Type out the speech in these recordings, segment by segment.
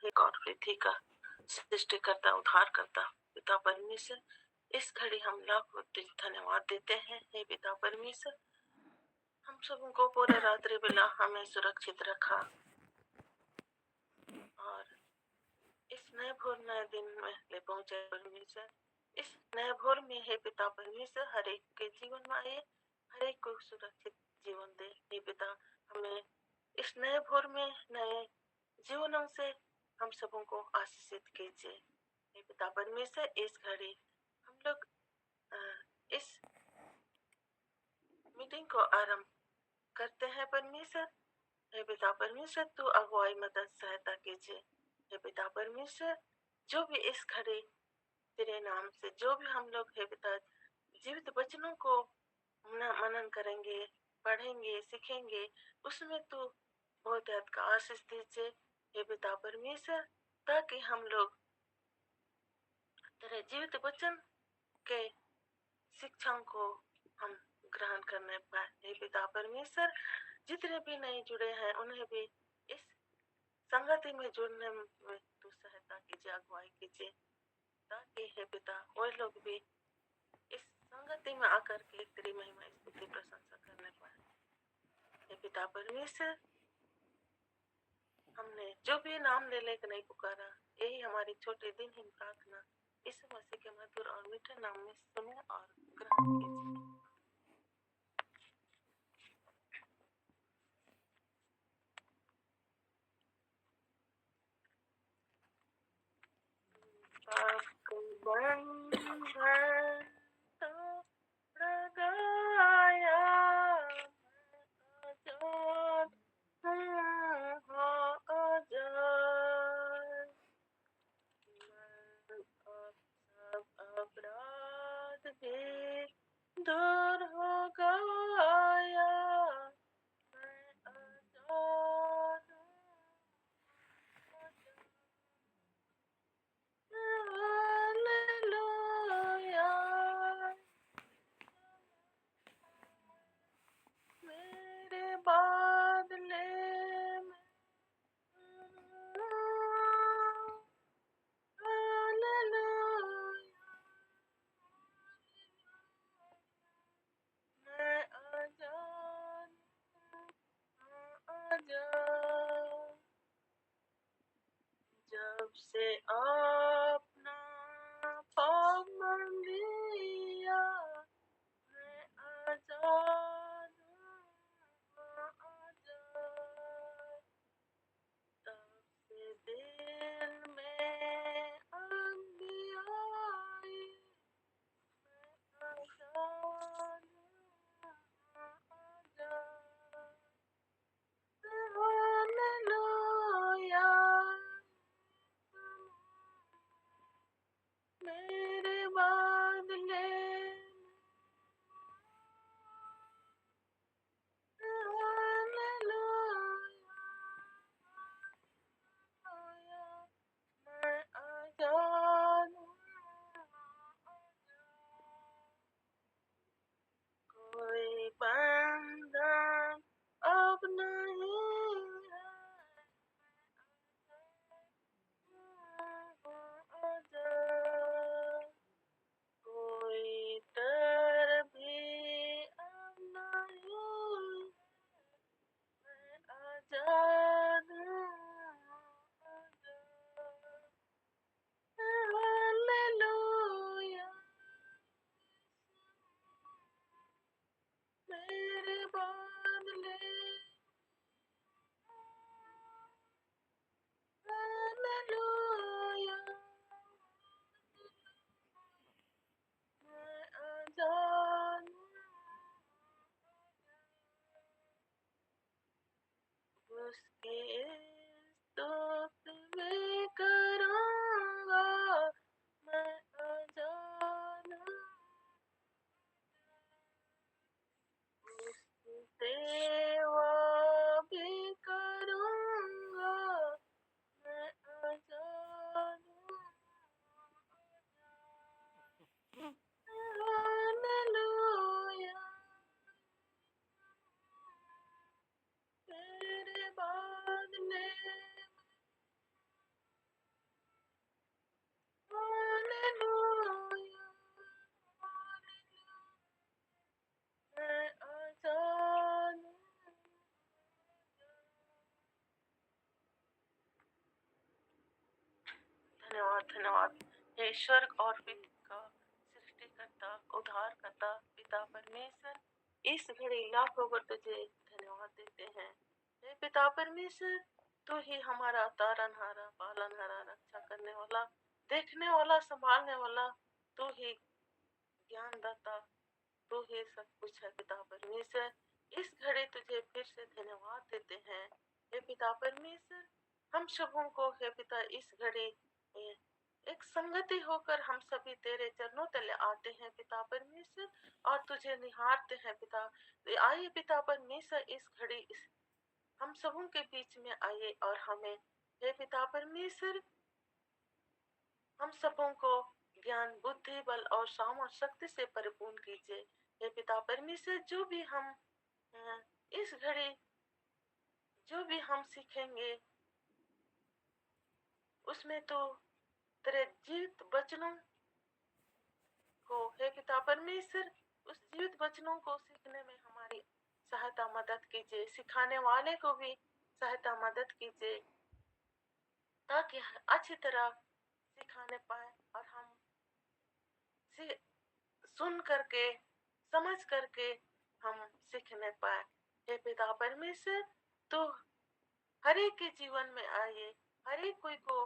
एक और पृथ्वी का सृष्टिकर्ता उद्धारकर्ता पिता परमेश्वर, इस घड़ी हम लाखों धन्यवाद देते हैं। हे पिता परमेश्वर, हम सबको पूरे रात्रि बेला हमें सुरक्षित रखा और इस नए भोर नए दिन में ले पहुंचे परमेश्वर। इस नए भोर में हे पिता परमेश्वर, हर एक के जीवन में आए, हर एक को सुरक्षित जीवन दे। हे पिता, हमें इस नए भोर में नए जीवनों से हम सबों को आशीषित कीजिए। हे पिता परमेश्वर, इस घड़ी हम लोग इस मीटिंग को आरंभ करते हैं परमेश्वर। हे पिता परमेश्वर, तू अगुवाई मदद सहायता कीजिए। हे पिता परमेश्वर, जो भी इस घड़ी तेरे नाम से जो भी हम लोग हे पिता जीवित वचनों को मनन करेंगे, पढ़ेंगे, सीखेंगे, उसमें तू बहुत हद का आशीष दीजिए। हे पिता परमेश्वर, ताकि हम लोग तेरे जीवित वचन के शिक्षाओं को हम ग्रहण करने पाए। हे पिता परमेश्वर, जितने भी नए जुड़े हैं उन्हें भी इस संगति में जुड़ने में तू सहायता कीजिए, अगुवाई कीजिए, ताकि हे पिता वो लोग भी इस संगति में आकर के तेरी महिमा स्तुति प्रशंसा करने पाए। हे पिता परमेश्वर, हमने जो भी नाम ले लेकर नहीं पुकारा, यही हमारी छोटी दिनहीन प्रार्थना इस मसीह के मधुर और मीठे नाम में सुने और ग्रहण कीजिए। बंधन लगाया आजाद आजाद, सब अपराध भी दूर हो गया, मैं आजाद हालेलुया। मेरे बादले में हालेलुया, मैं आजाद आजाद। जब से अपना पाप मन लिया, मैं आजाद आजाद। तब से दिल में अंधियारी, मैं आजाद आजाद। हालेलुया, धन्यवाद धन्यवाद। हे स्वर्ग और पृथ्वी का सृष्टिकर्ता, उद्धारकर्ता पिता परमेश्वर, इस घड़ी लाखों बार तुझे धन्यवाद देते हैं। हे पिता परमेश्वर, तू ही हमारा तारनहारा, पालनहारा, रक्षा करने वाला, देखने वाला, संभालने वाला, तू ही ज्ञानदाता, तू ही सब कुछ है पिता परमेश्वर। इस घड़ी तुझे फिर से धन्यवाद देते हैं। हे पिता परमेश्वर, हम सबों को हे पिता इस घड़ी एक संगति होकर हम सभी तेरे चरणों तले आते हैं पिता परमेश्वर, और तुझे निहारते हैं पिता। आइए पिता परमेश्वर, इस घड़ी इस हम सबों के बीच में आइए और हमें हे पिता परमेश्वर, हम सबों को ज्ञान, बुद्धि, बल और सामर्थ शक्ति से परिपूर्ण कीजिए। हे पिता परमेश्वर, जो भी हम इस घड़ी जो भी हम सीखेंगे उसमें तो तेरे जीवित वचनों को हे पिता परमेश्वर, उस जीवित वचनों को सीखने में हमारी सहायता मदद कीजिए। सिखाने वाले को भी सहायता मदद कीजिए, ताकि अच्छी तरह सिखाने पाए और हम सुन करके, समझ करके हम सीखने पाए। हे पिता परमेश्वर, तो हर एक के जीवन में आइए, हर एक कोई को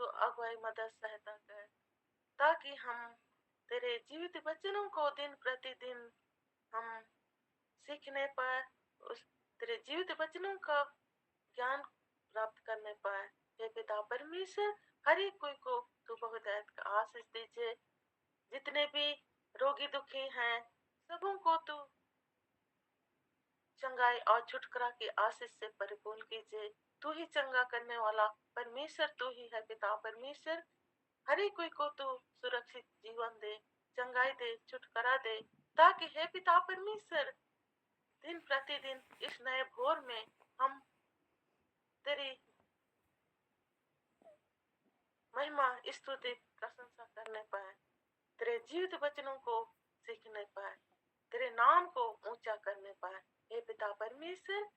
तो अगुवाई, मदद, सहायता कर, ताकि हम तेरे जीवित वचनों को दिन प्रतिदिन हम सीखने पाए, उस तेरे जीवित वचनों का ज्ञान प्राप्त करने पाए। हे पिता परमेश्वर, हर एक कोई को तू बहुतायत का आशीष दीजिए। जितने भी रोगी दुखी हैं, सबों को तू चंगाई और छुटकारा की आशीष से परिपूर्ण कीजिए। तू ही चंगा करने वाला परमेश्वर, तू ही है पिता परमेश्वर। हर एक कोई को तू सुरक्षित जीवन दे, चंगाई दे, छुटकारा दे, ताकि हे पिता परमेश्वर, दिन प्रतिदिन इस नए भोर में हम तेरी महिमा, स्तुति, प्रशंसा करने पाए, तेरे जीवित वचनों को सीखने पाए, तेरे नाम को ऊंचा करने पाए। हे पिता परमेश्वर,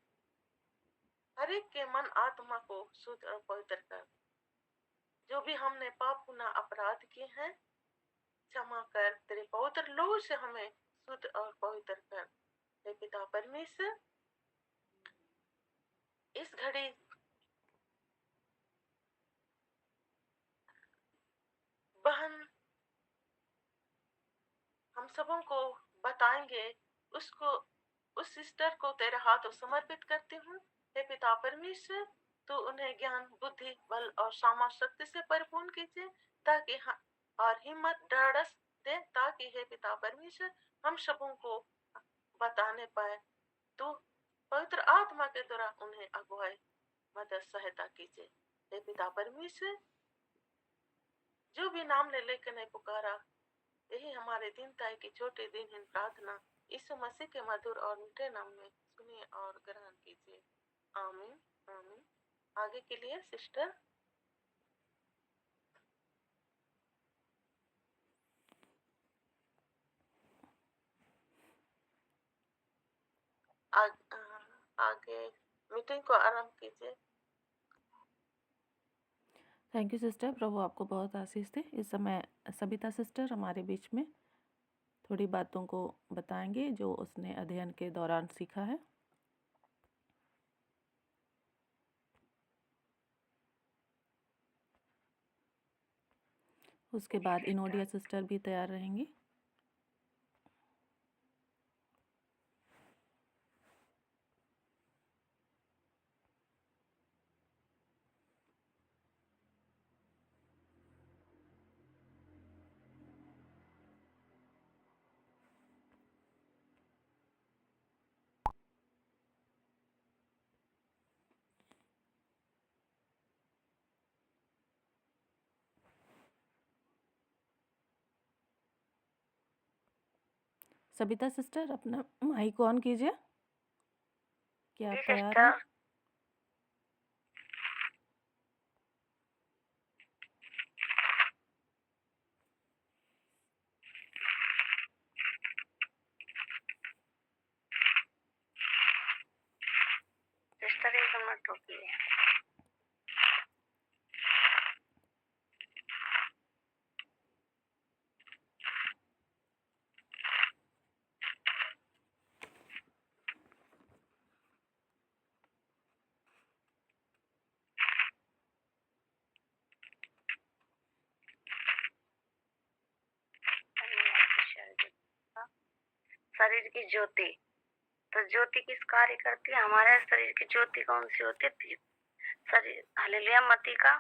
हर एक के मन आत्मा को शुद्ध और पवित्र कर। जो भी हमने पाप गुनाह अपराध किए हैं, क्षमा कर, तेरे पवित्र लहू से हमें शुद्ध और पवित्र कर। हे पिता परमेश्वर, इस घड़ी बहन हम सबों को बताएंगे, उसको, उस सिस्टर को तेरे हाथों समर्पित करती हूँ। हे पिता परमेश्वर, तो उन्हें ज्ञान, बुद्धि, बल और सामर्थ्य शक्ति से परिपूर्ण कीजिए, ताकि और हिम्मत, ढाढ़स दे, ताकि हे पिता परमेश्वर, हम सबों को बताने पाए। तो पवित्र आत्मा के द्वारा उन्हें अगुवाई, मदद, सहायता कीजिए। हे पिता परमेश्वर, जो भी नाम ले लेकर नहीं पुकारा, यही हमारे दीनताई की छोटी दिनहीन प्रार्थना यीशु मसीह के मधुर और मीठे नाम में सुनिए और ग्रहण कीजिए। आमीन आमीन। आगे के लिए सिस्टर आगे मीटिंग को आरंभ कीजिए। थैंक यू सिस्टर, प्रभु आपको बहुत आशीष दे। इस समय सबिता सिस्टर हमारे बीच में थोड़ी बातों को बताएंगे जो उसने अध्ययन के दौरान सीखा है। उसके बाद इनोडिया सिस्टर भी तैयार रहेंगी। सबिता सिस्टर, अपना माइक ऑन कीजिए। क्या आप तैयार हैं? सिस्टर एक मिनट रुकिए। शरीर की ज्योति। तो ज्योति किस कार्य करती है? हमारे शरीर की ज्योति कौन सी होती है? दीप। शरीर, हालेलुया, मती का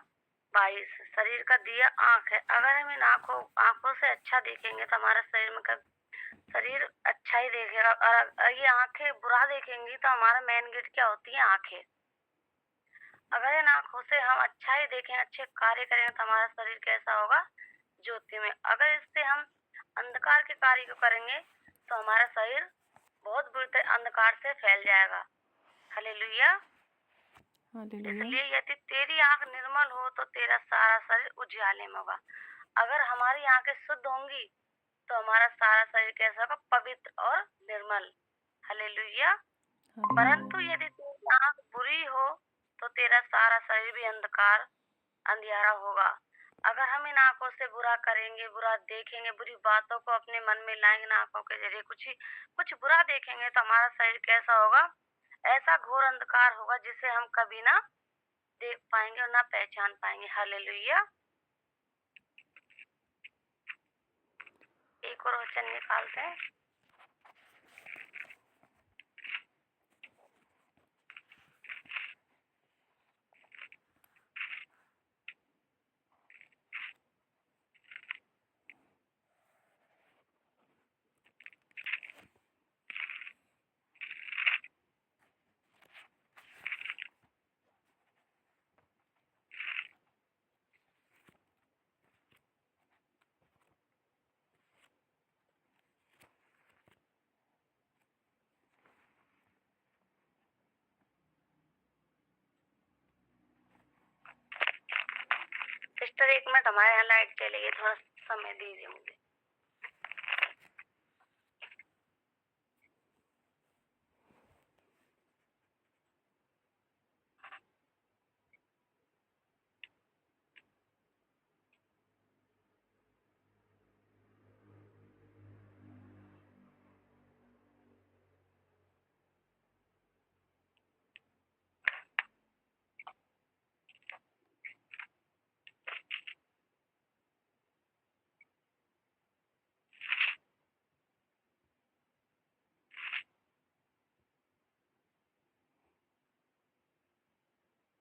22। शरीर का दिया आंख है। अगर हम इन आंखों से अच्छा देखेंगे तो हमारा शरीर अच्छा ही देखेगा, और ये आंखें बुरा देखेंगी तो हमारा मेन गेट क्या होती है? आंखें। अगर इन आंखों से हम अच्छा ही देखें, अच्छे कार्य करेंगे तो हमारा शरीर कैसा होगा? ज्योति में। अगर इससे हम अंधकार के कार्य को करेंगे तो हमारा शरीर बहुत बुरी तरह अंधकार से फैल जाएगा। हालेलुया। हालेलुया। इसलिए यदि तेरी आंख निर्मल हो तो तेरा सारा शरीर उजियाले में होगा। अगर हमारी आंखें शुद्ध होंगी तो हमारा सारा शरीर कैसा होगा? पवित्र और निर्मल। हालेलुया। परंतु यदि तेरी आंख बुरी हो तो तेरा सारा शरीर भी अंधियारा होगा। अगर हम इन आंखों से बुरा करेंगे, बुरा देखेंगे, बुरी बातों को अपने मन में लाएंगे, आंखों के जरिए कुछ बुरा देखेंगे तो हमारा शरीर कैसा होगा? ऐसा घोर अंधकार होगा जिसे हम कभी ना देख पाएंगे और ना पहचान पाएंगे। हालेलुया। एक और वचन निकालते हैं। सिस्टर, 1 मिनट, हमारे यहाँ लाइट चली गई, थोड़ा समय दीजिए मुझे।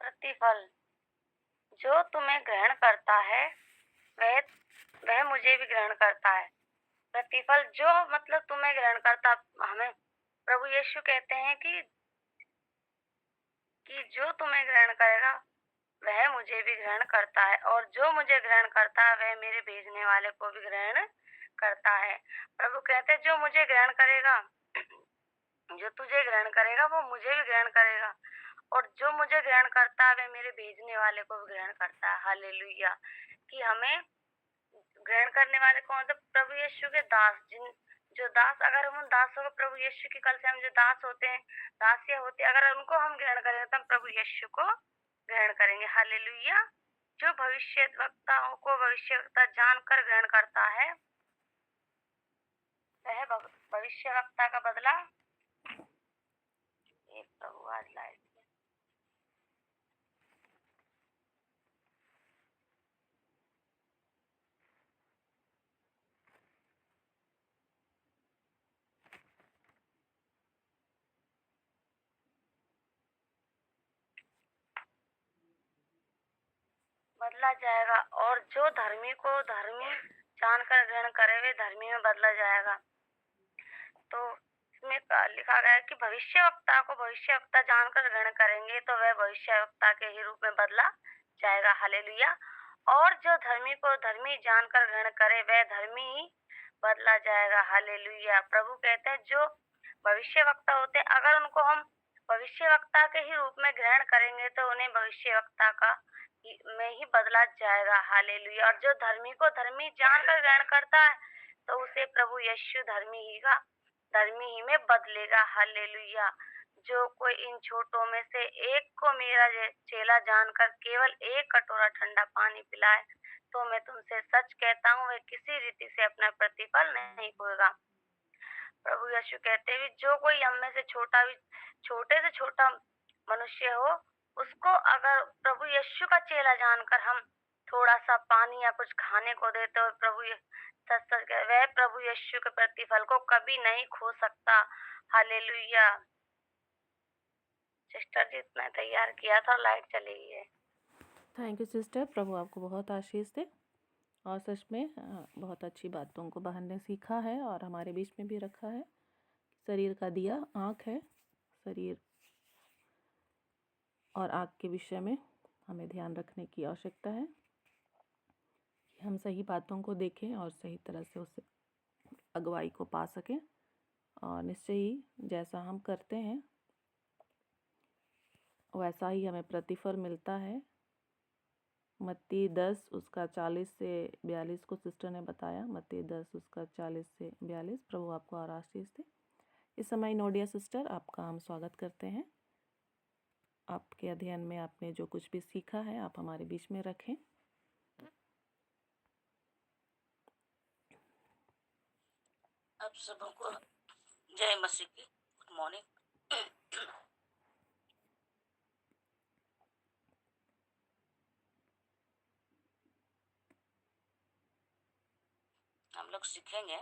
प्रतिफल, जो तुम्हें ग्रहण करता है वह मुझे भी ग्रहण करता है। प्रतिफल, जो मतलब तुम्हें ग्रहण करता, हमें प्रभु यीशु कहते हैं कि जो तुम्हें ग्रहण करेगा वह मुझे भी ग्रहण करता है, और जो मुझे ग्रहण करता है वह मेरे भेजने वाले को भी ग्रहण करता है। प्रभु कहते हैं जो मुझे ग्रहण करेगा, जो तुझे ग्रहण करेगा वो मुझे भी ग्रहण करेगा, और जो मुझे ग्रहण करता है वह मेरे भेजने वाले को भी ग्रहण करता है। हालेलुया। कि हमें ग्रहण करने वाले कौन? तो प्रभु यीशु के दास, जो दास, अगर हम उन दासों को, प्रभु यीशु की कल से हम जो दास होते हैं, दासियां होती है, अगर उनको हम ग्रहण करेंगे तो हम प्रभु यीशु को ग्रहण करेंगे। हालेलुया। जो भविष्यवक्ताओं को भविष्यवक्ता जानकर ग्रहण करता है वह भविष्यवक्ता का बदला, ये प्रभु आज लाइट बदला जाएगा, और जो धर्मी को धर्मी जानकर ग्रहण करे वे धर्मी में बदला जाएगा। तो इसमें लिखा गया है कि भविष्यवक्ता को भविष्यवक्ता जानकर ग्रहण करेंगे तो वह भविष्यवक्ता के ही रूप में बदला जाएगा। हालेलुया। और जो धर्मी को धर्मी जानकर ग्रहण करे वह धर्मी ही बदला जाएगा। हालेलुया। प्रभु कहते हैं जो भविष्यवक्ता होते हैं, अगर उनको हम भविष्यवक्ता के ही रूप में ग्रहण करेंगे तो उन्हें भविष्यवक्ता का में ही बदला जाएगा। हालेलुया। और जो धर्मी को धर्मी जानकर ग्रहण करता है तो उसे प्रभु यीशु धर्मी ही में बदलेगा। हालेलुया। जो कोई इन छोटों में से एक को मेरा चेला जानकर केवल एक कटोरा ठंडा पानी पिलाए तो मैं तुमसे सच कहता हूँ वह किसी रीति से अपना प्रतिफल नहीं खोएगा। प्रभु यीशु कहते हैं जो कोई हम में से छोटे से छोटा मनुष्य हो, उसको अगर प्रभु यीशु का चेला जानकर हम थोड़ा सा पानी या कुछ खाने को देते हो, सच सच वह प्रभु यीशु के प्रतिफल को कभी नहीं खो सकता। हालेलुया। सिस्टर जी इतना तैयार किया था, लाइट चली गई है। थैंक यू सिस्टर, प्रभु आपको बहुत आशीष दे। और सच में बहुत अच्छी बातों को बहन ने सीखा है और हमारे बीच में भी रखा है। शरीर का दिया आँख है। शरीर और आँख के विषय में हमें ध्यान रखने की आवश्यकता है कि हम सही बातों को देखें और सही तरह से उस अगुवाई को पा सकें। और निश्चय ही जैसा हम करते हैं वैसा ही हमें प्रतिफल मिलता है। मत्ती 10 उसका 40 से 42 को सिस्टर ने बताया। मत्ती 10 उसका 40 से 42। प्रभु आपको और आशीष दे। इस समय नोडिया सिस्टर, आपका हम स्वागत करते हैं। आपके अध्ययन में आपने जो कुछ भी सीखा है आप हमारे बीच में रखें। आप सबों को जय मसीह की गुड मॉर्निंग। हम लोग सीखेंगे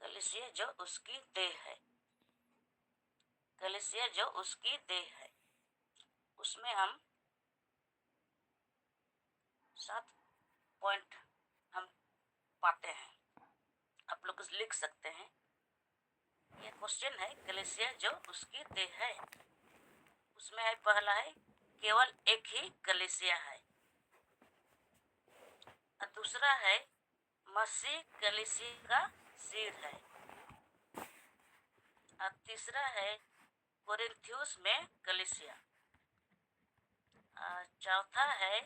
कलीसिया जो उसकी देह है। कलीसिया जो उसकी देह है, उसमें हम 7 पॉइंट हम पाते हैं। आप लोग लिख सकते हैं। ये क्वेश्चन है, कलीसिया जो उसकी देह है, उसमें है पहला है केवल एक ही कलीसिया है। और दूसरा है मसीह कलीसिया का सिर है। और तीसरा है कोरिन्थियुस में कलीसिया। और चौथा है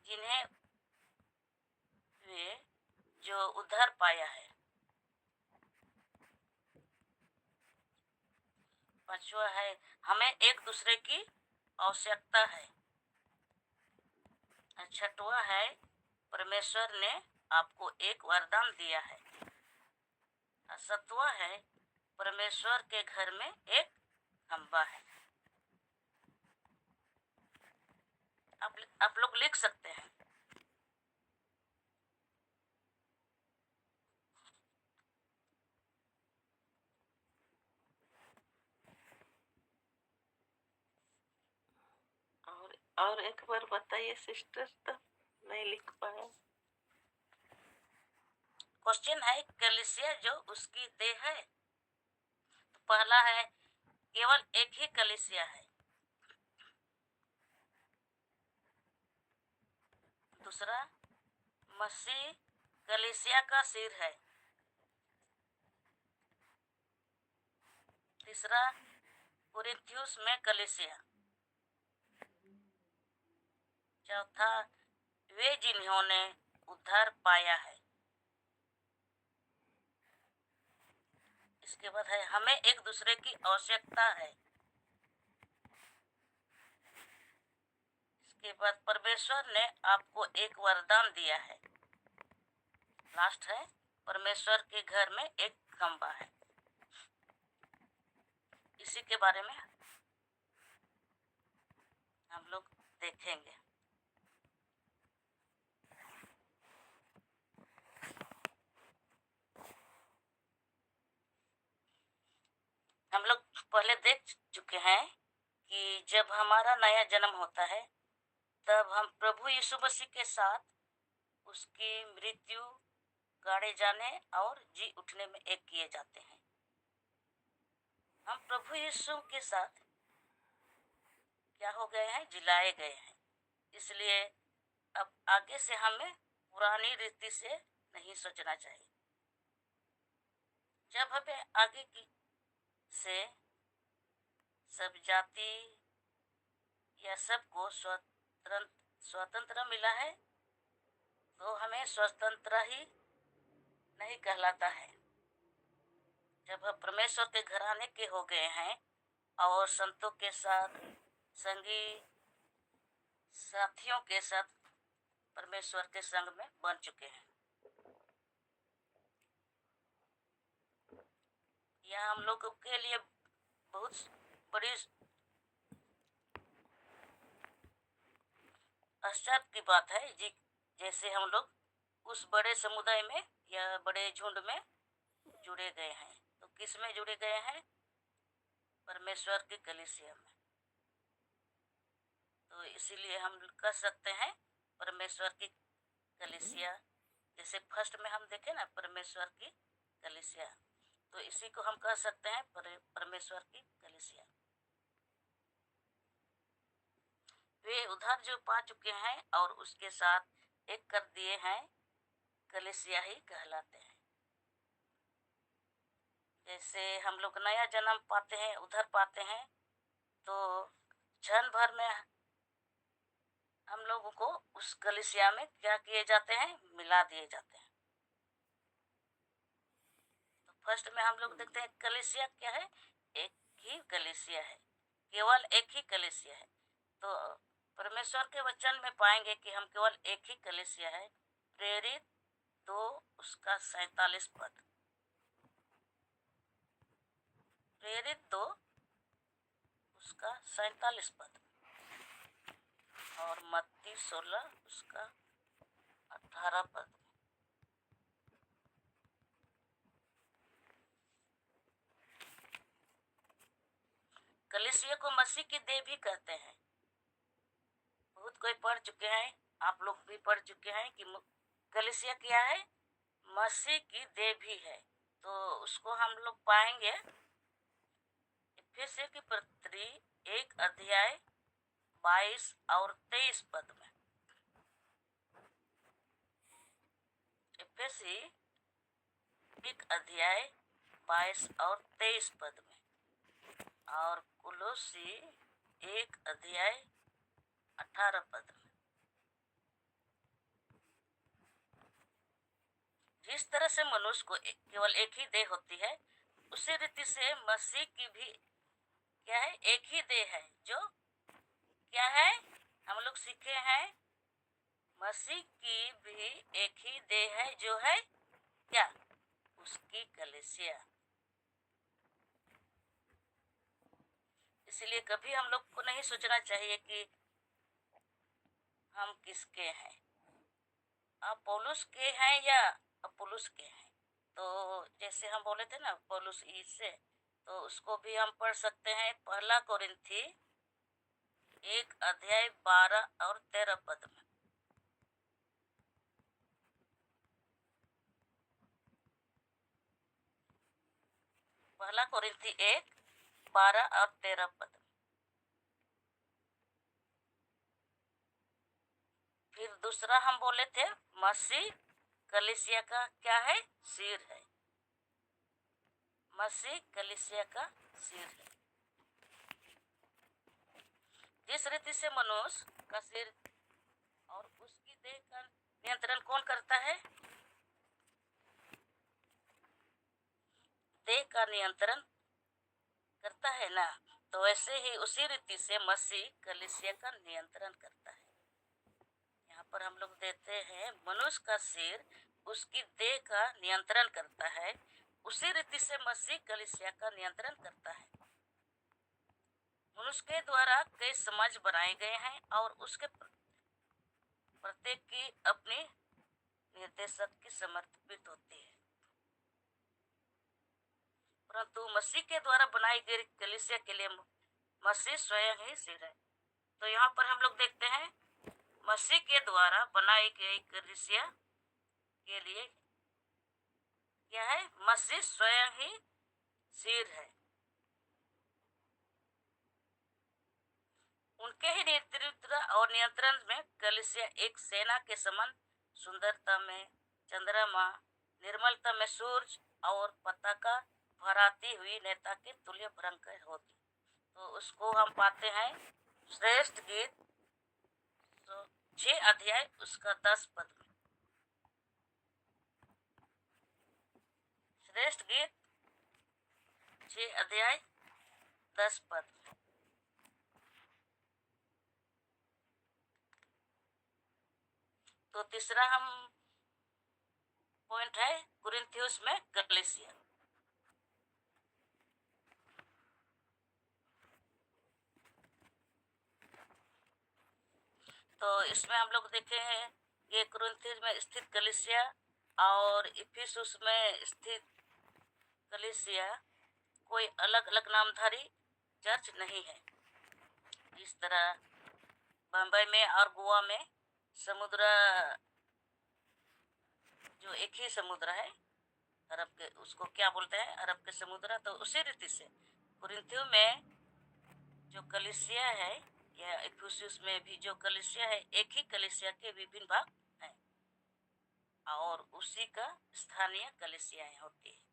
जिन्हें वे जो उद्धार पाया है। पांचवा है हमें एक दूसरे की आवश्यकता है। छठवा है परमेश्वर ने आपको एक वरदान दिया है। सातवां है परमेश्वर के घर में एक खंबा है। आप लोग लिख सकते हैं। और एक बार बताइए सिस्टर, तो नहीं लिख पाया। क्वेश्चन है कलीसिया जो उसकी देह है। तो पहला है केवल एक ही कलीसिया है। दूसरा मसीह कलीसिया का सिर है। तीसरा कोरिन्थियुस में कलीसिया। चौथा वे जिन्होंने उद्धार पाया है। इसके बाद है हमें एक दूसरे की आवश्यकता है। इसके बाद परमेश्वर ने आपको एक वरदान दिया है। लास्ट है परमेश्वर के घर में एक खंबा है। इसी के बारे में हम लोग देखेंगे। हम लोग पहले देख चुके हैं कि जब हमारा नया जन्म होता है तब हम प्रभु यीशु मसीह के साथ उसकी मृत्यु, गाड़े जाने और जी उठने में एक किए जाते हैं। हम प्रभु यीशु के साथ क्या हो गए हैं? जिलाए गए हैं। इसलिए अब आगे से हमें पुरानी रीति से नहीं सोचना चाहिए। जब हमें आगे की से सब जाति या सबको स्वतंत्र मिला है तो हमें स्वतंत्र ही नहीं कहलाता है। जब हम परमेश्वर के घराने के हो गए हैं और संतों के साथ, संगी साथियों के साथ परमेश्वर के संग में बन चुके हैं, यह हम लोगों के लिए बहुत बड़ी आश्चर्य की बात है जी, जैसे हम लोग उस बड़े समुदाय में या बड़े झुंड में जुड़े गए हैं। तो किस में जुड़े गए हैं? परमेश्वर की कलीसिया में। तो इसीलिए हम कह सकते हैं परमेश्वर की कलीसिया। जैसे फर्स्ट में हम देखें ना, परमेश्वर की कलीसिया, तो इसी को हम कह सकते हैं परमेश्वर की कलीसिया। वे उधार जो पा चुके हैं और उसके साथ एक कर दिए हैं, कलीसिया ही कहलाते हैं। जैसे हम लोग नया जन्म पाते हैं, उधर पाते हैं, तो क्षण भर में हम लोगों को उस कलीसिया में क्या किए जाते हैं? मिला दिए जाते हैं। तो फर्स्ट में हम लोग देखते हैं कलीसिया क्या है? एक ही कलीसिया है, केवल एक ही कलीसिया है। तो परमेश्वर के वचन में पाएंगे कि हम केवल एक ही कलीसिया है। प्रेरित 2 उसका 47 पद, प्रेरित 2 उसका 47 पद, और मत्ती 16 उसका 18 पद। कलीसिया को मसीह की देह भी कहते हैं। बहुत कोई पढ़ चुके हैं, आप लोग भी पढ़ चुके हैं कि कलीसिया क्या है? मसीह की देह भी है। तो उसको हम लोग पाएंगे इफिसियों की पत्री 1 अध्याय 22 और 23 पद में। इफिसी 1 अध्याय 22 और 23 पद में, और कुलोसी 1 अध्याय 18 पद में। जिस तरह से मनुष्य को केवल एक ही देह होती है, उसी रीति से मसीह की भी क्या है? एक ही देह है। जो क्या है? हम लोग सीखे हैं, मसीह की भी एक ही देह है, जो है क्या? उसकी कलीसिया। इसलिए कभी हम लोग को नहीं सोचना चाहिए कि हम किसके हैं, आप पौलुस के हैं या अपुल्लोस के हैं। तो जैसे हम बोले थे ना पौलुस से, तो उसको भी हम पढ़ सकते हैं 1 कोरिन्थी 1 अध्याय 12 और 13 पद में। 1 कोरिन्थी 1 12 और 13 पद। फिर दूसरा हम बोले थे मसीह कलीसिया का क्या है? सिर है। मसीह कलीसिया का सिर है। जिस रीति से मनुष्य का सिर और उसकी देह का नियंत्रण कौन करता है? देह का नियंत्रण करता है ना। तो वैसे ही उसी रीति से मसीह कलीसिया का नियंत्रण करता है। यहाँ पर हम लोग देते हैं मनुष्य का सिर उसकी देह का नियंत्रण करता है, उसी रीति से मसीह कलीसिया का नियंत्रण करता है। मनुष्य के द्वारा कई समाज बनाए गए हैं और उसके प्रत्येक की अपनी निर्देशक की समर्पित होती है, परंतु मसीह के द्वारा बनाई गई कलीसिया के लिए मसीह स्वयं ही सिर है। तो यहाँ पर हम लोग देखते हैं मसीह के द्वारा बनाई गई कलीसिया के लिए क्या है? मसीह स्वयं ही सिर है। उनके ही नेतृत्व और नियंत्रण में कलीसिया एक सेना के समान सुंदरता में चंद्रमा, निर्मलता में सूरज और पताका फहराती हुई नेता के तुल्य भयंकर होती। तो उसको हम पाते हैं श्रेष्ठ गीत 6 अध्याय उसका 10 पद में। श्रेष्ठ गीत 6 अध्याय 10 पद में। तो तीसरा हम पॉइंट है कुरिन्थियुस में कलीसिया। तो इसमें हम लोग देखे हैं ये कुरिन्थियों में स्थित कलीसिया और इफिसुस में स्थित कलीसिया कोई अलग अलग नामधारी चर्च नहीं है। इस तरह बम्बई में और गोवा में समुद्र जो एक ही समुद्र है, अरब के, उसको क्या बोलते हैं, अरब के समुद्र। तो उसी रीति से कुरिन्थियों में जो कलीसिया है या इफिसुस में भी जो कलीसिया है, एक ही कलीसिया के विभिन्न भाग हैं और उसी का स्थानीय कलीसियाएं होती है।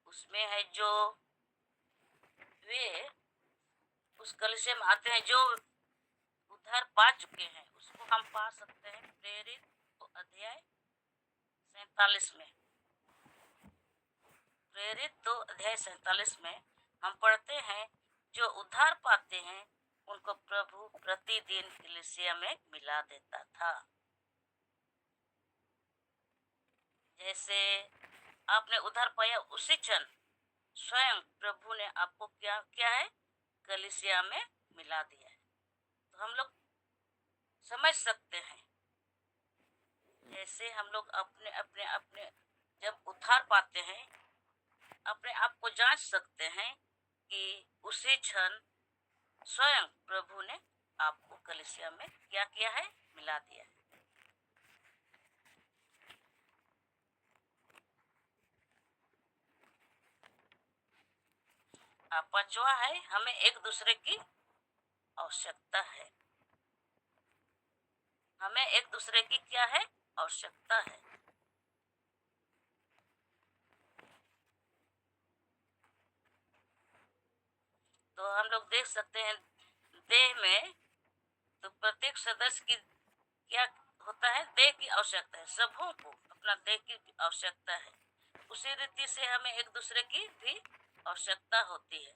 उसमें है जो वे उस कलीसिया में आते हैं जो उद्धार पा चुके हैं, उसको हम पा सकते हैं प्रेरित तो अध्याय 47 में। प्रेरित तो अध्याय 47 में हम पढ़ते हैं जो उद्धार पाते हैं उनको प्रभु प्रतिदिन कलीसिया में मिला देता था। जैसे आपने उद्धार पाया उसी क्षण स्वयं प्रभु ने आपको क्या किया है, कलीसिया में मिला दिया है। तो हम लोग समझ सकते हैं जैसे हम लोग अपने अपने अपने जब उद्धार पाते हैं अपने आप को जांच सकते हैं कि उसी क्षण स्वयं प्रभु ने आपको कलीसिया में क्या किया है, मिला दिया है। पांचवा है हमें एक दूसरे की आवश्यकता है। हमें एक दूसरे की क्या है, आवश्यकता है। तो हम लोग देख सकते हैं देह में तो प्रत्येक सदस्य की क्या होता है, देह की आवश्यकता है। सबों को अपना देह की आवश्यकता है। उसी रीति से हमें एक दूसरे की भी आवश्यकता होती है।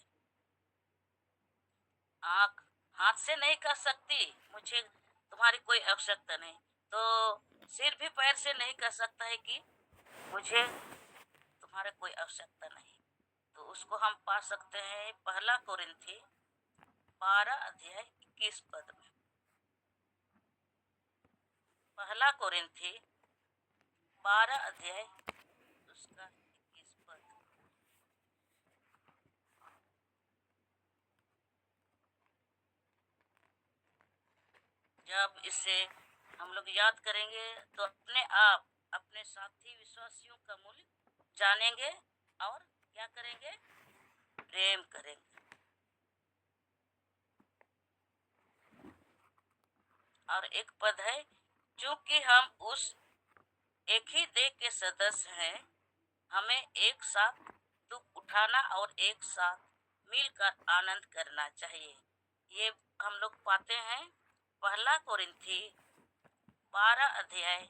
आँख हाथ से नहीं कह सकती मुझे तुम्हारी कोई आवश्यकता नहीं, तो सिर भी पैर से नहीं कह सकता है कि मुझे तुम्हारे कोई आवश्यकता नहीं। तो उसको हम पा सकते हैं पहला कोरिन्थी 12 अध्याय 21 पद में। पहला कोरिन्थी 12 अध्याय उसका 21 पद। जब इसे हम लोग याद करेंगे तो अपने आप अपने साथी विश्वासियों का मूल्य जानेंगे और क्या करेंगे, प्रेम करेंगे। और एक पद है, क्योंकि हम उस एक ही देह के सदस्य हैं, हमें एक साथ दुख उठाना और एक साथ मिलकर आनंद करना चाहिए। ये हम लोग पाते हैं पहला कोरिन्थी 12 अध्याय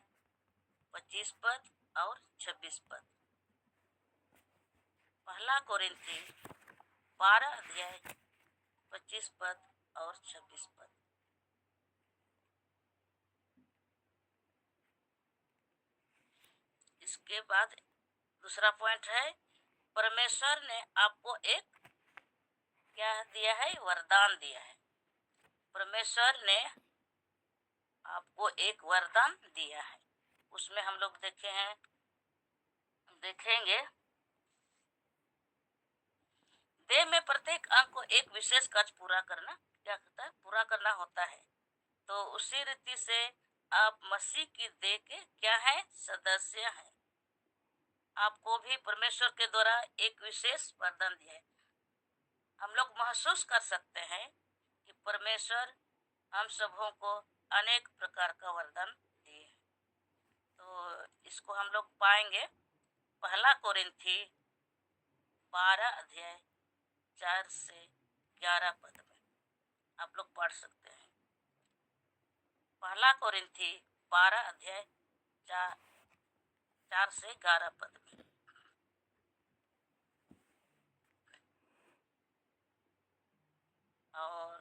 25 पद और 26 पद। पहला कोरिन्थी 12 अध्याय 25 पद और 26 पद। इसके बाद दूसरा पॉइंट है, परमेश्वर ने आपको एक क्या दिया है, वरदान दिया है। परमेश्वर ने आपको एक वरदान दिया है। उसमें हम लोग देखेंगे देह में प्रत्येक अंग को एक विशेष कार्य पूरा करना क्या होता है, पूरा करना होता है। तो उसी रीति से आप मसीह की देह के क्या है, सदस्य हैं। आपको भी परमेश्वर के द्वारा एक विशेष वरदान दिया है। हम लोग महसूस कर सकते हैं कि परमेश्वर हम सबों को अनेक प्रकार का वरदान दिए। तो इसको हम लोग पाएंगे पहला कोरिन्थी 12 अध्याय 4 से 11 पद में। आप लोग पढ़ सकते हैं पहला कोरिन्थी 12 अध्याय 4 से 11 पद में। और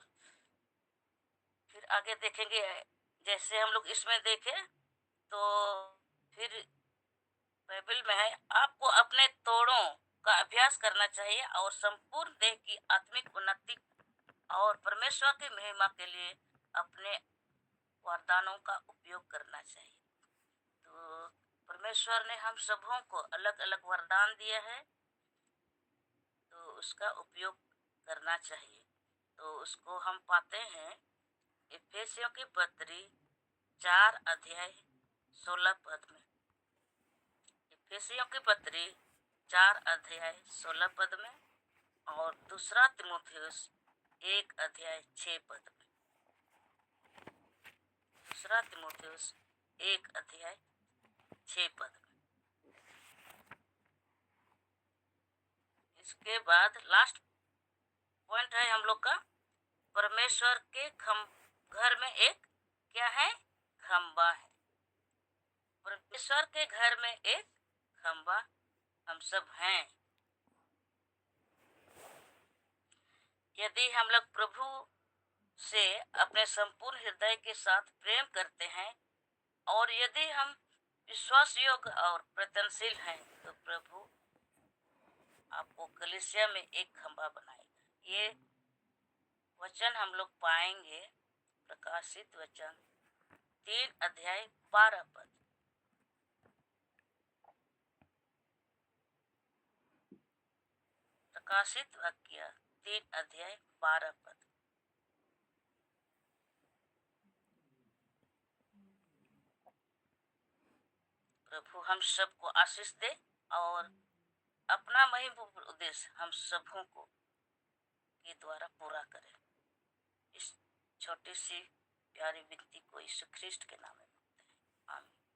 फिर आगे देखेंगे, जैसे हम लोग इसमें देखें तो फिर बाइबल में है, आपको अपने तोड़ों का अभ्यास करना चाहिए और संपूर्ण देह की आत्मिक उन्नति और परमेश्वर की महिमा के लिए अपने वरदानों का उपयोग करना चाहिए। तो परमेश्वर ने हम सबों को अलग अलग वरदान दिए हैं, तो उसका उपयोग करना चाहिए। तो उसको हम पाते हैं इफिसियों की पत्री 4 अध्याय 16 पद में। इफिसियों की पत्री 4 अध्याय 16 पद में और दूसरा तीमुथियुस 1 अध्याय 6 पद में। दूसरा तीमुथियुस 1 अध्याय 6 पद में। इसके बाद लास्ट पॉइंट है हम लोग का, परमेश्वर के घर में एक क्या है? खंबा है। परमेश्वर के घर में एक खंबा हम सब हैं। यदि हम लोग प्रभु से अपने संपूर्ण हृदय के साथ प्रेम करते हैं और यदि हम विश्वास योग्य और प्रयत्नशील हैं, तो प्रभु आपको कलीसिया में एक खंबा बनाएगा। ये वचन हम लोग पाएंगे प्रकाशित वचन 3 अध्याय 12 पद। प्रकाशित वाक्य 3 अध्याय 12 पद। प्रभु हम सबको आशीष दे और अपना महत्वपूर्ण उद्देश्य हम सबों को के द्वारा पूरा करे। इस छोटी सी प्यारी विनती को यीशु ख्रिस्ट के नाम में मांगते हैं,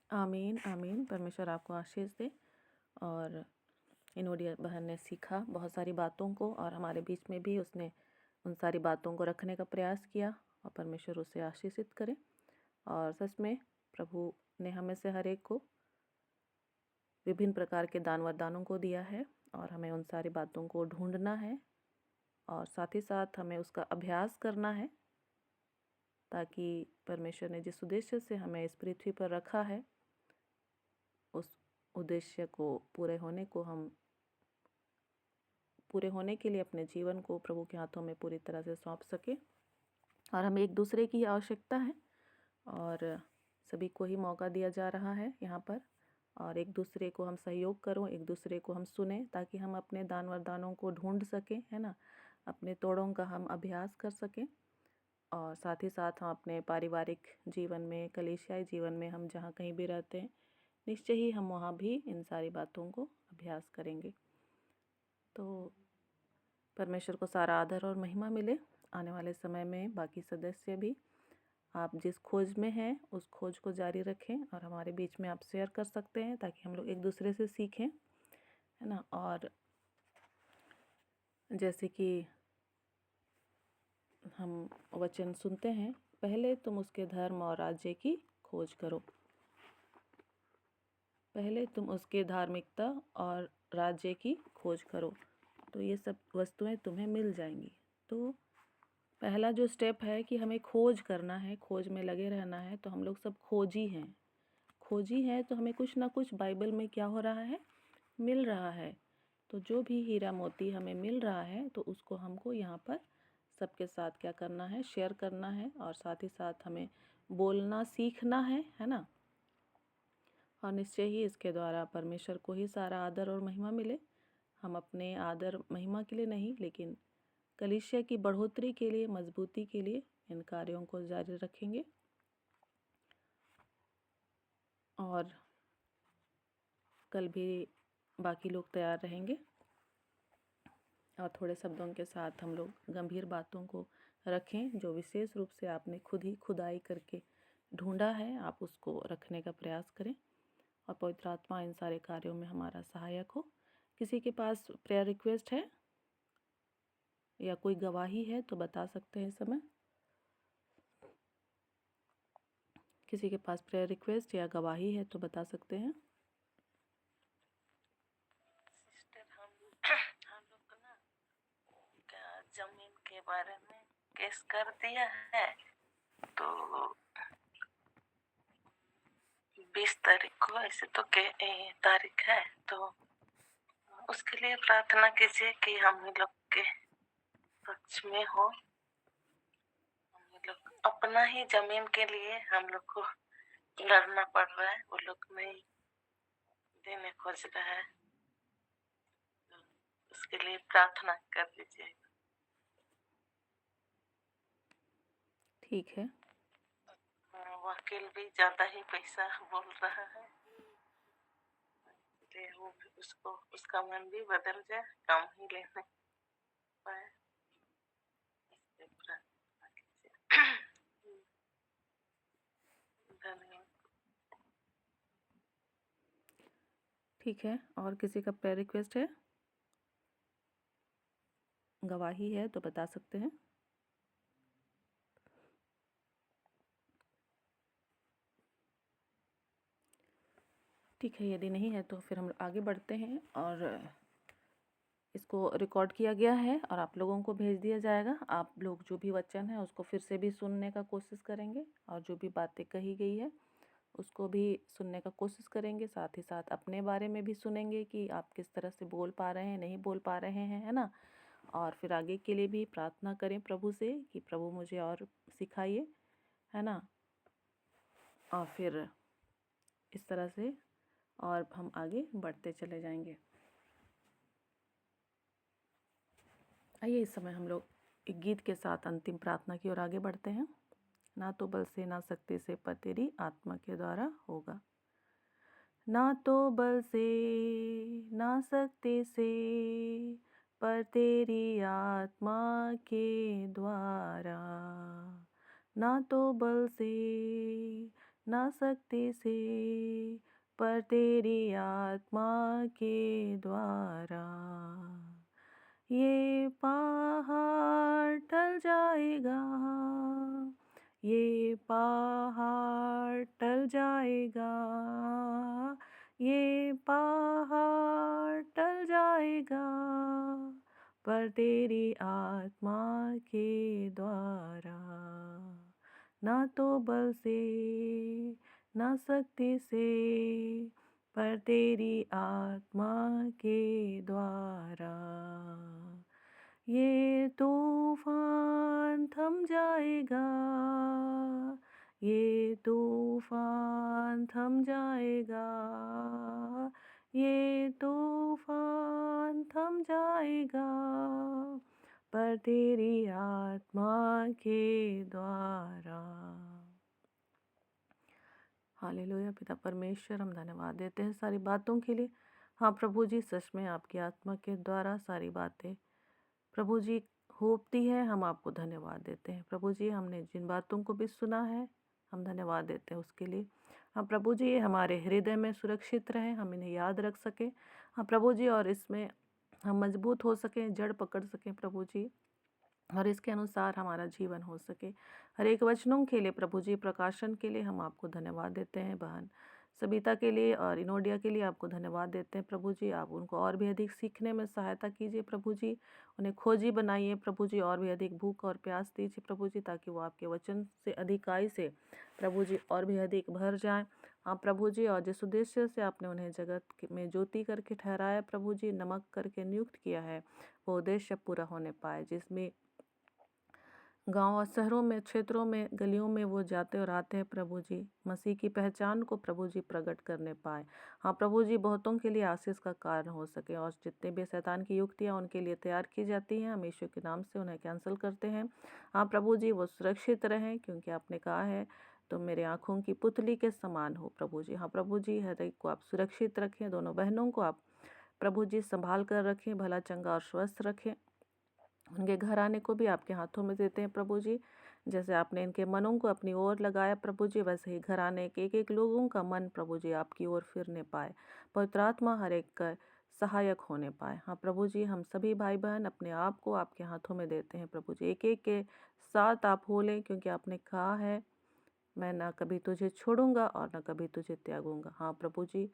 आमीन। आमीन आमीन। परमेश्वर आपको आशीष दे। और इनोडिया बहन ने सीखा बहुत सारी बातों को और हमारे बीच में भी उसने उन सारी बातों को रखने का प्रयास किया और परमेश्वर उसे आशीषित करे। और सच में प्रभु ने हमें से हर एक को विभिन्न प्रकार के दान वरदानों को दिया है और हमें उन सारी बातों को ढूंढना है और साथ ही साथ हमें उसका अभ्यास करना है, ताकि परमेश्वर ने जिस उद्देश्य से हमें इस पृथ्वी पर रखा है उस उद्देश्य को पूरे होने के लिए अपने जीवन को प्रभु के हाथों में पूरी तरह से सौंप सके। और हमें एक दूसरे की आवश्यकता है और सभी को ही मौका दिया जा रहा है यहाँ पर, और एक दूसरे को हम सहयोग करो, एक दूसरे को हम सुने, ताकि हम अपने दान वरदानों को ढूंढ सकें, है ना, अपने तोड़ों का हम अभ्यास कर सकें। और साथ ही साथ हम अपने पारिवारिक जीवन में, कलीसियाई जीवन में, हम जहाँ कहीं भी रहते हैं, निश्चय ही हम वहाँ भी इन सारी बातों को अभ्यास करेंगे। तो परमेश्वर को सारा आदर और महिमा मिले। आने वाले समय में बाकी सदस्य भी आप जिस खोज में हैं उस खोज को जारी रखें और हमारे बीच में आप शेयर कर सकते हैं, ताकि हम लोग एक दूसरे से सीखें, है ना। और जैसे कि हम वचन सुनते हैं, पहले तुम उसके धर्म और राज्य की खोज करो, पहले तुम उसके धार्मिकता और राज्य की खोज करो, तो ये सब वस्तुएं तुम्हें मिल जाएंगी। तो पहला जो स्टेप है कि हमें खोज करना है, खोज में लगे रहना है। तो हम लोग सब खोजी हैं, तो हमें कुछ ना कुछ बाइबल में क्या हो रहा है, मिल रहा है। तो जो भी हीरा मोती हमें मिल रहा है, तो उसको हमको यहाँ पर सबके साथ क्या करना है, शेयर करना है। और साथ ही साथ हमें बोलना सीखना है ना। और निश्चय ही इसके द्वारा परमेश्वर को ही सारा आदर और महिमा मिले। हम अपने आदर महिमा के लिए नहीं, लेकिन कलीसिया की बढ़ोतरी के लिए, मजबूती के लिए इन कार्यों को जारी रखेंगे। और कल भी बाकी लोग तैयार रहेंगे और थोड़े शब्दों के साथ हम लोग गंभीर बातों को रखें, जो विशेष रूप से आपने खुद ही खुदाई करके ढूंढा है, आप उसको रखने का प्रयास करें। और पवित्र आत्मा इन सारे कार्यों में हमारा सहायक हो। किसी के पास प्रेयर रिक्वेस्ट है या कोई गवाही है तो बता सकते हैं इस समय। किसी के पास प्रेयर रिक्वेस्ट या गवाही है तो बता सकते हैं। सिस्टर, हम लोग ना क्या जमीन के बारे में केस कर दिया है, तो 20 तारीख को, ऐसे तो तारीख है, तो उसके लिए प्रार्थना कीजिए कि हम लोग के पक्ष में हो। हम लोग अपना ही जमीन के लिए हम लोग को लड़ना पड़ रहा है, वो लोग नहीं देने खोज रहा है, तो उसके लिए प्रार्थना कर दीजिए। ठीक है। वकील भी ज्यादा ही पैसा बोल रहा है, इसलिए वो भी उसको उसका मन भी बदल जाए, कम ही लेने पाए। इसलिए प्रार्थना कीजिए। धन्यवाद। ठीक है, और किसी का प्रेयर रिक्वेस्ट है, गवाही है तो बता सकते हैं। ठीक है, यदि नहीं है तो फिर हम आगे बढ़ते हैं, और इसको रिकॉर्ड किया गया है और आप लोगों को भेज दिया जाएगा। आप लोग जो भी वचन है उसको फिर से भी सुनने का कोशिश करेंगे, और जो भी बातें कही गई है उसको भी सुनने का कोशिश करेंगे। साथ ही साथ अपने बारे में भी सुनेंगे कि आप किस तरह से बोल पा रहे हैं, नहीं बोल पा रहे हैं, है ना। और फिर आगे के लिए भी प्रार्थना करें प्रभु से कि प्रभु मुझे और सिखाइए, है ना। और फिर इस तरह से और हम आगे बढ़ते चले जाएंगे। आइए इस समय हम लोग एक गीत के साथ अंतिम प्रार्थना की ओर आगे बढ़ते हैं। ना तो बल से ना शक्ति से, पर तेरी आत्मा के द्वारा होगा। ना तो बल से ना शक्ति से, पर तेरी आत्मा के द्वारा। ना तो बल से ना शक्ति से, पर तेरी आत्मा के द्वारा। ये पहाड़ टल जाएगा, ये पहाड़ टल जाएगा, ये पहाड़ टल जाएगा, पर तेरी आत्मा के द्वारा। ना तो बल से ना शक्ति से, पर तेरी आत्मा के द्वारा। ये तूफान थम जाएगा, ये तूफान थम जाएगा, ये तूफान थम जाएगा, पर तेरी आत्मा के द्वारा। हालेलुया। पिता परमेश्वर, हम धन्यवाद देते हैं सारी बातों के लिए। हाँ प्रभु जी, सच में आपकी आत्मा के द्वारा सारी बातें प्रभु जी होती है। हम आपको धन्यवाद देते हैं प्रभु जी। हमने जिन बातों को भी सुना है, हम धन्यवाद देते हैं उसके लिए। हाँ प्रभु जी, ये हमारे हृदय में सुरक्षित रहें, हम इन्हें याद रख सकें। हाँ प्रभु जी, और इसमें हम मजबूत हो सकें, जड़ पकड़ सकें प्रभु जी, और इसके अनुसार हमारा जीवन हो सके। हर एक वचनों के लिए प्रभु जी, प्रकाशन के लिए हम आपको धन्यवाद देते हैं। बहन सबिता के लिए और इनोडिया के लिए आपको धन्यवाद देते हैं प्रभु जी। आप उनको और भी अधिक सीखने में सहायता कीजिए प्रभु जी, उन्हें खोजी बनाइए प्रभु जी, और भी अधिक भूख और प्यास दीजिए प्रभु जी, ताकि वो आपके वचन से अधिकाई से प्रभु जी और भी अधिक भर जाएं। हाँ प्रभु जी, और जिस उद्देश्य से आपने उन्हें जगत में ज्योति करके ठहराया प्रभु जी, नमक करके नियुक्त किया है, वो उद्देश्य पूरा होने पाए। जिसमें गांव और शहरों में, क्षेत्रों में, गलियों में वो जाते और आते हैं प्रभु जी, मसीह की पहचान को प्रभु जी प्रकट करने पाए। हाँ प्रभु जी, बहुतों के लिए आशीष का कारण हो सके, और जितने भी शैतान की युक्तियाँ उनके लिए तैयार की जाती हैं, हम यीशु के नाम से उन्हें कैंसिल करते हैं। हाँ प्रभु जी, वो सुरक्षित रहें, क्योंकि आपने कहा है तो मेरे आँखों की पुतली के समान हो प्रभु जी। हाँ प्रभु जी, हर एक को आप सुरक्षित रखें, दोनों बहनों को आप प्रभु जी संभाल कर रखें, भला चंगा और स्वस्थ रखें। उनके घर आने को भी आपके हाथों में देते हैं प्रभु जी। जैसे आपने इनके मनों को अपनी ओर लगाया प्रभु जी, वैसे ही घर आने के एक एक लोगों का मन प्रभु जी आपकी ओर फिरने पाए, पवित्र आत्मा हर एक का सहायक होने पाए। हाँ प्रभु जी, हम सभी भाई बहन अपने आप को आपके हाथों में देते हैं प्रभु जी। एक एक के साथ आप हो लें, क्योंकि आपने कहा है मैं ना कभी तुझे छोड़ूंगा और ना कभी तुझे त्यागूंगा। हाँ प्रभु जी,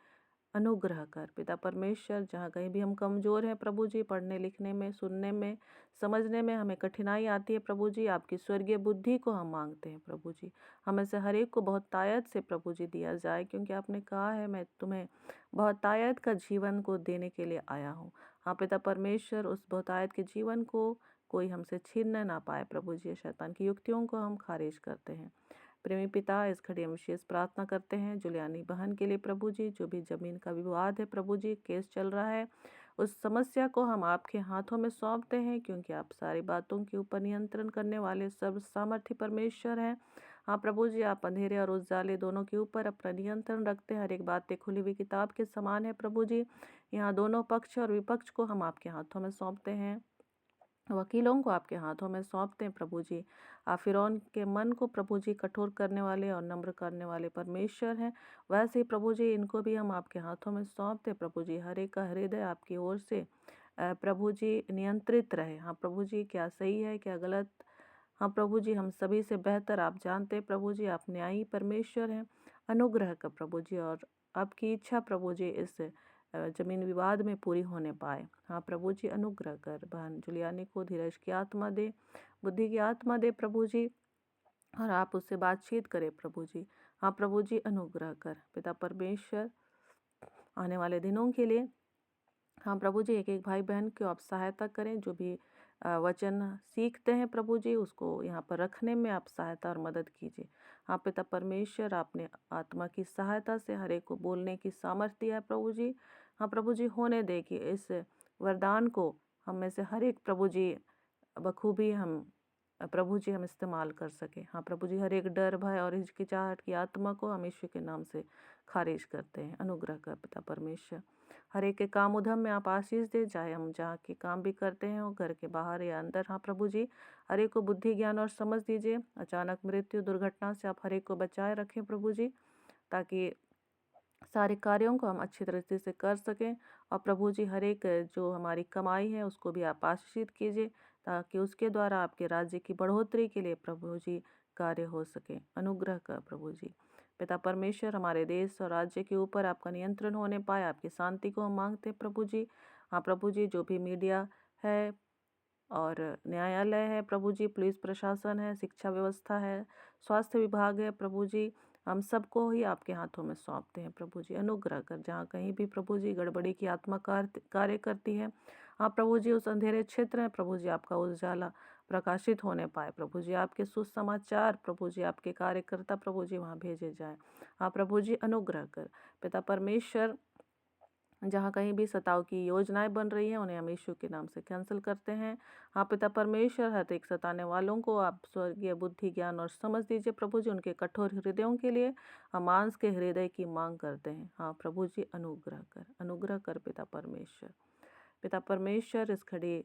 अनुग्रह कर। पिता परमेश्वर, जहाँ कहीं भी हम कमज़ोर हैं प्रभु जी, पढ़ने लिखने में, सुनने में, समझने में हमें कठिनाई आती है प्रभु जी, आपकी स्वर्गीय बुद्धि को हम मांगते हैं प्रभु जी। हमें से हर एक को बहुत तायत से प्रभु जी दिया जाए, क्योंकि आपने कहा है मैं तुम्हें बहुत तायत का जीवन को देने के लिए आया हूँ। हाँ पिता परमेश्वर, उस बहुतायत के जीवन को कोई हमसे छीन ना पाए प्रभु जी। शैतान की युक्तियों को हम खारिज करते हैं। प्रेमी पिता, इस घड़ी हम विशेष प्रार्थना करते हैं जुलियानी बहन के लिए प्रभु जी। जो भी ज़मीन का विवाद है प्रभु जी, केस चल रहा है, उस समस्या को हम आपके हाथों में सौंपते हैं, क्योंकि आप सारी बातों के ऊपर नियंत्रण करने वाले सर्व सामर्थ्य परमेश्वर हैं। हाँ प्रभु जी, आप अंधेरे और उजाले दोनों के ऊपर अपना नियंत्रण रखते हैं। हर एक बातें खुली हुई किताब के समान है प्रभु जी। यहाँ दोनों पक्ष और विपक्ष को हम आपके हाथों में सौंपते हैं, वकीलों को आपके हाथों में सौंपते हैं प्रभु जी। आप फ़िरौन के मन को प्रभु जी कठोर करने वाले और नम्र करने वाले परमेश्वर हैं। वैसे ही प्रभु जी इनको भी हम आपके हाथों में सौंपते हैं प्रभु जी। हर एक का हृदय आपकी ओर से प्रभु जी नियंत्रित रहे। हाँ प्रभु जी, क्या सही है क्या गलत, हाँ प्रभु जी हम सभी से बेहतर आप जानते हैं प्रभु जी। आप न्यायी परमेश्वर हैं। अनुग्रह का प्रभु जी, और आपकी इच्छा प्रभु जी इस जमीन विवाद में पूरी होने पाए। हाँ प्रभु जी, अनुग्रह कर। बहन जुलियानी को धीरज की आत्मा दे, बुद्धि की आत्मा दे प्रभु जी, और आप उससे बातचीत करें प्रभु जी। हाँ प्रभु जी, अनुग्रह कर। पिता परमेश्वर, आने वाले दिनों के लिए हाँ प्रभु जी, एक एक भाई बहन की आप सहायता करें। जो भी वचन सीखते हैं प्रभु जी, उसको यहाँ पर रखने में आप सहायता और मदद कीजिए। हाँ पिता परमेश्वर, आपने आत्मा की सहायता से हर एक को बोलने की सामर्थ्य दिया है प्रभु जी। हाँ प्रभु जी, होने दे कि इस वरदान को हम में से हर एक प्रभु जी बखूबी हम प्रभु जी हम इस्तेमाल कर सके। हाँ प्रभु जी, हर एक डर, भय और हिचकिचाहट की आत्मा को हम यीशु के नाम से खारिज करते हैं। अनुग्रह कर पिता परमेश्वर। हर एक के काम उधम में आप आशीष दे, चाहे हम जहाँ के काम भी करते हैं, वो घर के बाहर या अंदर। हाँ प्रभु जी, हर एक को बुद्धि, ज्ञान और समझ दीजिए। अचानक मृत्यु, दुर्घटना से आप हर एक को बचाए रखें प्रभु जी, ताकि सारे कार्यों को हम अच्छी तरीके से कर सकें। और प्रभु जी, हर एक जो हमारी कमाई है उसको भी आप आशीषित कीजिए, ताकि उसके द्वारा आपके राज्य की बढ़ोतरी के लिए प्रभु जी कार्य हो सके। अनुग्रह कर प्रभु जी। पिता परमेश्वर, हमारे देश और राज्य के ऊपर आपका नियंत्रण होने पाए, आपकी शांति को हम मांगते हैं प्रभु जी। हाँ प्रभु जी, जो भी मीडिया है और न्यायालय है प्रभु जी, पुलिस प्रशासन है, शिक्षा व्यवस्था है, स्वास्थ्य विभाग है प्रभु जी, हम सबको ही आपके हाथों में सौंपते हैं प्रभु जी। अनुग्रह कर। जहाँ कहीं भी प्रभु जी गड़बड़ी की आत्मा कार्य करती है, हाँ प्रभु जी, उस अंधेरे क्षेत्र में प्रभु जी आपका उजाला प्रकाशित होने पाए प्रभु जी। आपके सुसमाचार प्रभु जी, आपके कार्यकर्ता प्रभु जी वहाँ भेजे जाएं। हाँ प्रभु जी, अनुग्रह कर। पिता परमेश्वर, जहाँ कहीं भी सताव की योजनाएं बन रही हैं, उन्हें हम यीशु के नाम से कैंसिल करते हैं। हाँ पिता परमेश्वर, हर एक सताने वालों को आप स्वर्गीय बुद्धि, ज्ञान और समझ दीजिए प्रभु जी। उनके कठोर हृदयों के लिए हम मांस के हृदय की मांग करते हैं। हाँ प्रभु जी, अनुग्रह कर, अनुग्रह कर पिता परमेश्वर। पिता परमेश्वर, इस घड़ी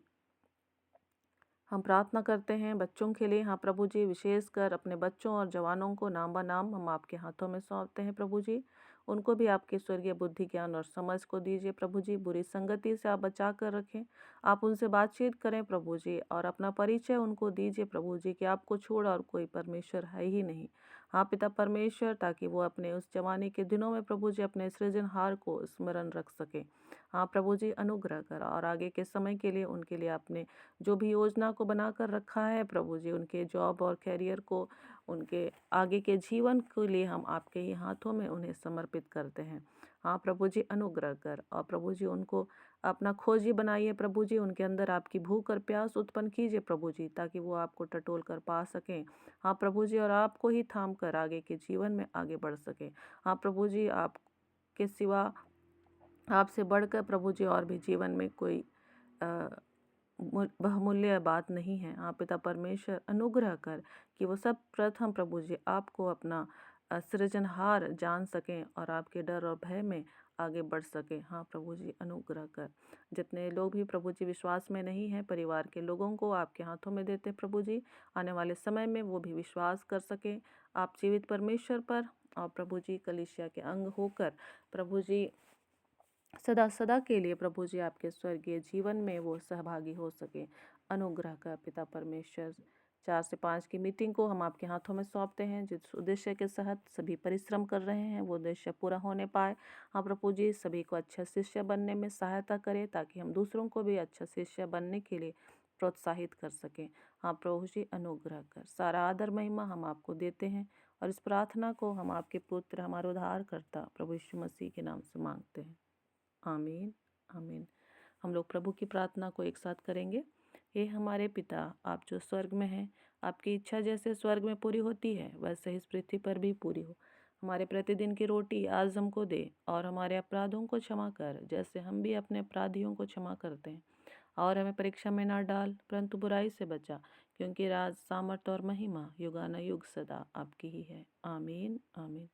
हम प्रार्थना करते हैं बच्चों के लिए। हाँ प्रभु जी, विशेषकर अपने बच्चों और जवानों को नाम ब नाम हम आपके हाथों में सौंपते हैं प्रभु जी। उनको भी आपके स्वर्गीय बुद्धि, ज्ञान और समझ को दीजिए प्रभु जी। बुरी संगति से आप बचा कर रखें, आप उनसे बातचीत करें प्रभु जी, और अपना परिचय उनको दीजिए प्रभु जी कि आपको छोड़ और कोई परमेश्वर है ही नहीं। हाँ पिता परमेश्वर, ताकि वो अपने उस जवानी के दिनों में प्रभु जी अपने सृजनहार को स्मरण रख सके। हाँ प्रभु जी, अनुग्रह कर। और आगे के समय के लिए उनके लिए आपने जो भी योजना को बना कर रखा है प्रभु जी, उनके जॉब और कैरियर को, उनके आगे के जीवन के लिए हम आपके ही हाथों में उन्हें समर्पित करते हैं। हाँ प्रभु जी, अनुग्रह कर। और प्रभु जी, उनको अपना खोजी बनाइए प्रभु जी। उनके अंदर आपकी भूख और प्यास उत्पन्न कीजिए प्रभु जी, ताकि वो आपको टटोल कर पा सकें। हाँ प्रभु जी, और आपको ही थाम कर आगे के जीवन में आगे बढ़ सकें। हाँ प्रभु जी, आपके सिवा, आपसे बढ़कर प्रभु जी और भी जीवन में कोई बहुमूल्य बात नहीं है। हाँ पिता परमेश्वर, अनुग्रह कर कि वो सब प्रथम प्रभु जी आपको अपना सृजनहार जान सकें और आपके डर और भय में आगे बढ़ सकें। हाँ प्रभु जी, अनुग्रह कर। जितने लोग भी प्रभु जी विश्वास में नहीं हैं, परिवार के लोगों को आपके हाथों में देते प्रभु जी, आने वाले समय में वो भी विश्वास कर सकें आप जीवित परमेश्वर पर। और प्रभु जी, कलीसिया के अंग होकर प्रभु जी सदा सदा के लिए प्रभु जी आपके स्वर्गीय जीवन में वो सहभागी हो सके। अनुग्रह का पिता परमेश्वर, 4 से 5 की मीटिंग को हम आपके हाथों में सौंपते हैं। जिस उद्देश्य के तहत सभी परिश्रम कर रहे हैं वो उद्देश्य पूरा होने पाए। हाँ प्रभु जी, सभी को अच्छा शिष्य बनने में सहायता करें ताकि हम दूसरों को भी अच्छा शिष्य बनने के लिए प्रोत्साहित कर सकें। हाँ प्रभु जी, अनुग्रह कर। सारा आदर महिमा हम आपको देते हैं और इस प्रार्थना को हम आपके पुत्र हमारे उद्धारकर्ता प्रभु यीशु मसीह के नाम से मांगते हैं। आमीन आमीन। हम लोग प्रभु की प्रार्थना को एक साथ करेंगे। हे हमारे पिता, आप जो स्वर्ग में हैं, आपकी इच्छा जैसे स्वर्ग में पूरी होती है वैसे इस पृथ्वी पर भी पूरी हो। हमारे प्रतिदिन की रोटी आज हमको दे और हमारे अपराधों को क्षमा कर जैसे हम भी अपने अपराधियों को क्षमा करते हैं। और हमें परीक्षा में ना डाल परंतु बुराई से बचा, क्योंकि राज, सामर्थ और महिमा युगानुयुग सदा आपकी ही है। आमीन आमीन।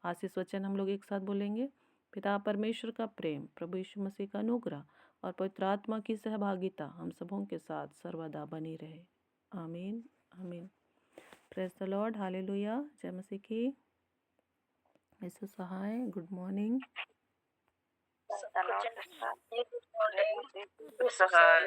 आशीष वचन हम लोग एक साथ बोलेंगे। पिता परमेश्वर का प्रेम, प्रभु यीशु मसीह का अनुग्रह और पवित्र आत्मा की सहभागिता हम सबों के साथ सर्वदा बनी रहे। आमीन आमीन। Praise the Lord, hallelujah. जय मसीह की। यीशु सहाय। Good morning. चलो सहाय